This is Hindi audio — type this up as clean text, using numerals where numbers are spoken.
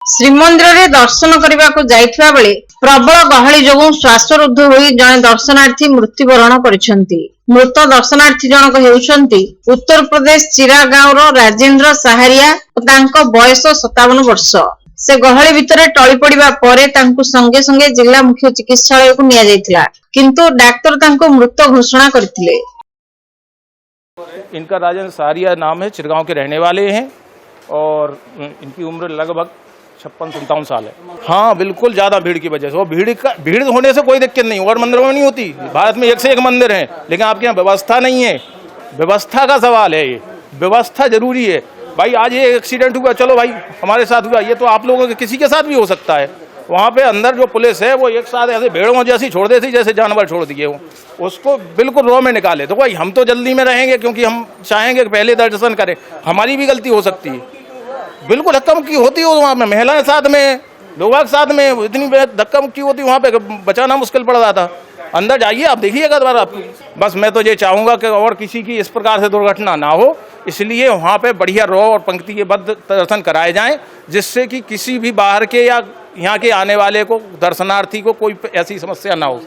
श्रीमंदिर रे दर्शन करने को जाइथिबा बेले प्रबल गहली जोगु श्वासरुद्ध होई जने दर्शनार्थी मृत्युवरण करिसेंती। मृत दर्शनार्थी जनक हेउचंती उत्तर प्रदेश चिरागांव रो राजेंद्र सहारिया और तांको बयस 57 वर्ष। से गहली भितर टळी पड़िबा परे तांको संगे संगे जिला मुख्य चिकित्सालय को निया जायतिला, किंतु डाक्टर तांको मृत घोषणा करथिले। इनका राजेंद्र सहारिया नाम है, चिरगांव के रहने वाले हैं और इनकी उम्र लगभग 56-57 साल है। हाँ बिल्कुल, ज्यादा भीड़ की वजह से, वो भीड़ होने से कोई दिक्कत नहीं, और मंदिरों में नहीं होती। भारत में एक से एक मंदिर है, लेकिन आपके यहाँ व्यवस्था नहीं है। व्यवस्था का सवाल है, ये व्यवस्था जरूरी है। भाई आज ये एक्सीडेंट हुआ, चलो भाई हमारे साथ हुआ, ये तो आप लोगों के किसी के साथ भी हो सकता है। वहाँ पे अंदर जो पुलिस है वो एक साथ ऐसे भेड़ों जैसी छोड़ देती, जैसे जानवर छोड़ दिए हो, उसको बिल्कुल रो में निकाले। तो भाई हम तो जल्दी में रहेंगे क्योंकि हम चाहेंगे कि पहले दर्शन करें, हमारी भी गलती हो सकती है। बिल्कुल धक्का मुक्की होती हो वहाँ पे, महिलाएं साथ में, लोग साथ में, इतनी धक्का मुक्की होती वहाँ पे, बचाना मुश्किल पड़ रहा था। अंदर जाइए, आप देखिएगा दोबारा आपको। बस मैं तो ये चाहूँगा कि और किसी की इस प्रकार से दुर्घटना ना हो, इसलिए वहाँ पे बढ़िया रो और पंक्ति के बद्ध दर्शन कराए जाएं, जिससे कि किसी भी बाहर के या यहाँ के आने वाले को, दर्शनार्थी को कोई ऐसी समस्या ना हो।